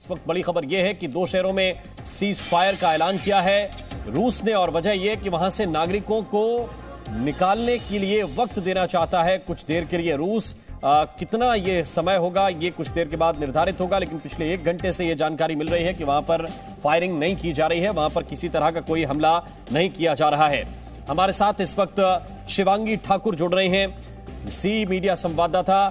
इस वक्त बड़ी खबर यह है कि 2 शहरों में सीज फायर का ऐलान किया है रूस ने, और वजह यह कि वहां से नागरिकों को निकालने के लिए वक्त देना चाहता है कुछ देर के लिए रूस। कितना ये समय होगा ये कुछ देर के बाद निर्धारित होगा, लेकिन पिछले 1 घंटे से ये जानकारी मिल रही है कि वहां पर फायरिंग नहीं की जा रही है, वहां पर किसी तरह का कोई हमला नहीं किया जा रहा है। हमारे साथ इस वक्त शिवांगी ठाकुर जुड़ रहे हैं, सी मीडिया संवाददाता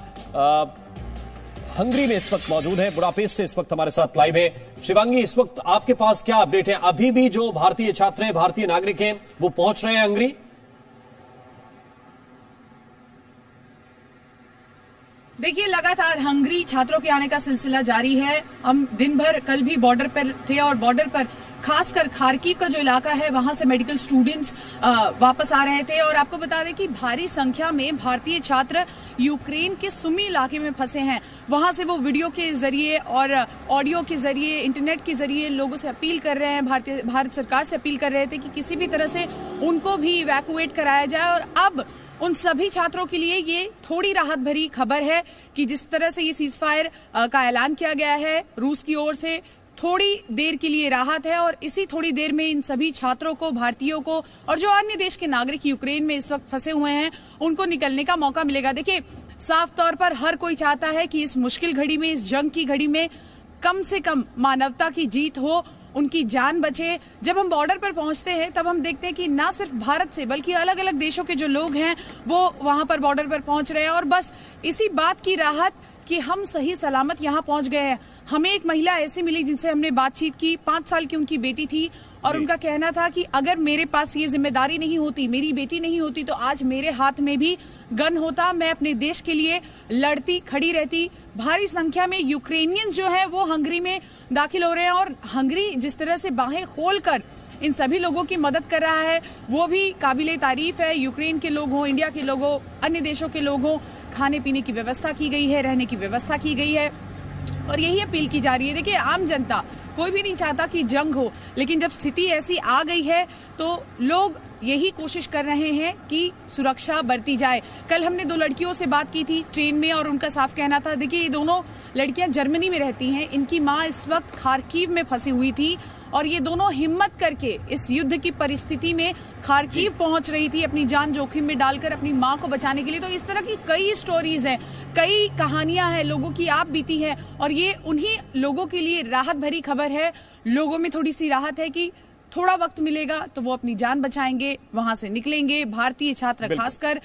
हंगरी में इस वक्त मौजूद है, बुडापेस्ट से इस वक्त हमारे साथ लाइव है। शिवांगी, इस वक्त आपके पास क्या अपडेट है? अभी भी जो भारतीय छात्र हैं, भारतीय नागरिक हैं, वो पहुंच रहे हैं हंगरी? देखिए, लगातार हंगरी छात्रों के आने का सिलसिला जारी है। हम दिन भर कल भी बॉर्डर पर थे और बॉर्डर पर खासकर खार्किव का जो इलाका है वहां से मेडिकल स्टूडेंट्स वापस आ रहे थे। और आपको बता दें कि भारी संख्या में भारतीय छात्र यूक्रेन के सुमी इलाके में फंसे हैं। वहां से वो वीडियो के जरिए और ऑडियो के जरिए, इंटरनेट के जरिए लोगों से अपील कर रहे हैं, भारत सरकार से अपील कर रहे थे कि किसी भी तरह से उनको भी इवैक्यूएट कराया जाए। और अब उन सभी छात्रों के लिए ये थोड़ी राहत भरी खबर है कि जिस तरह से ये सीज फायर का ऐलान किया गया है रूस की ओर से, थोड़ी देर के लिए राहत है। और इसी थोड़ी देर में इन सभी छात्रों को, भारतीयों को और जो अन्य देश के नागरिक यूक्रेन में इस वक्त फंसे हुए हैं उनको निकलने का मौका मिलेगा। देखिए, साफ तौर पर हर कोई चाहता है कि इस मुश्किल घड़ी में, इस जंग की घड़ी में कम से कम मानवता की जीत हो, उनकी जान बचे। जब हम बॉर्डर पर पहुंचते हैं तब हम देखते हैं कि ना सिर्फ भारत से बल्कि अलग अलग देशों के जो लोग हैं वो वहां पर बॉर्डर पर पहुंच रहे हैं। और बस इसी बात की राहत कि हम सही सलामत यहाँ पहुंच गए हैं। हमें एक महिला ऐसी मिली जिनसे हमने बातचीत की, 5 साल की उनकी बेटी थी और उनका कहना था कि अगर मेरे पास ये जिम्मेदारी नहीं होती, मेरी बेटी नहीं होती, तो आज मेरे हाथ में भी गन होता, मैं अपने देश के लिए लड़ती, खड़ी रहती। भारी संख्या में यूक्रेनियंस जो है वो हंगरी में दाखिल हो रहे हैं और हंगरी जिस तरह से बाहें खोलकर इन सभी लोगों की मदद कर रहा है वो भी काबिले तारीफ है। यूक्रेन के लोग हों, इंडिया के लोग हों, अन्य देशों के लोग हों, खाने पीने की व्यवस्था की गई है, रहने की व्यवस्था की गई है और यही अपील की जा रही है। देखिए, आम जनता, कोई भी नहीं चाहता कि जंग हो, लेकिन जब स्थिति ऐसी आ गई है तो लोग यही कोशिश कर रहे हैं कि सुरक्षा बरती जाए। कल हमने 2 लड़कियों से बात की थी ट्रेन में और उनका साफ कहना था, देखिए ये दोनों लड़कियां जर्मनी में रहती हैं, इनकी माँ इस वक्त खार्किव में फंसी हुई थी और ये दोनों हिम्मत करके इस युद्ध की परिस्थिति में खार्किव पहुंच रही थी, अपनी जान जोखिम में डालकर अपनी माँ को बचाने के लिए। तो इस तरह की कई स्टोरीज हैं, कई कहानियां हैं, लोगों की आप बीती है और ये उन्हीं लोगों के लिए राहत भरी खबर है। लोगों में थोड़ी सी राहत है कि थोड़ा वक्त मिलेगा तो वो अपनी जान बचाएंगे, वहां से निकलेंगे। भारतीय छात्र खासकर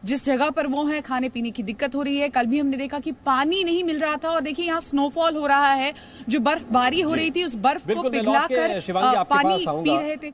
जिस जगह पर वो हैं, खाने पीने की दिक्कत हो रही है। कल भी हमने देखा कि पानी नहीं मिल रहा था और देखिए यहाँ स्नोफॉल हो रहा है, जो बर्फबारी हो रही थी उस बर्फ को पिघलाकर पानी पी रहे थे।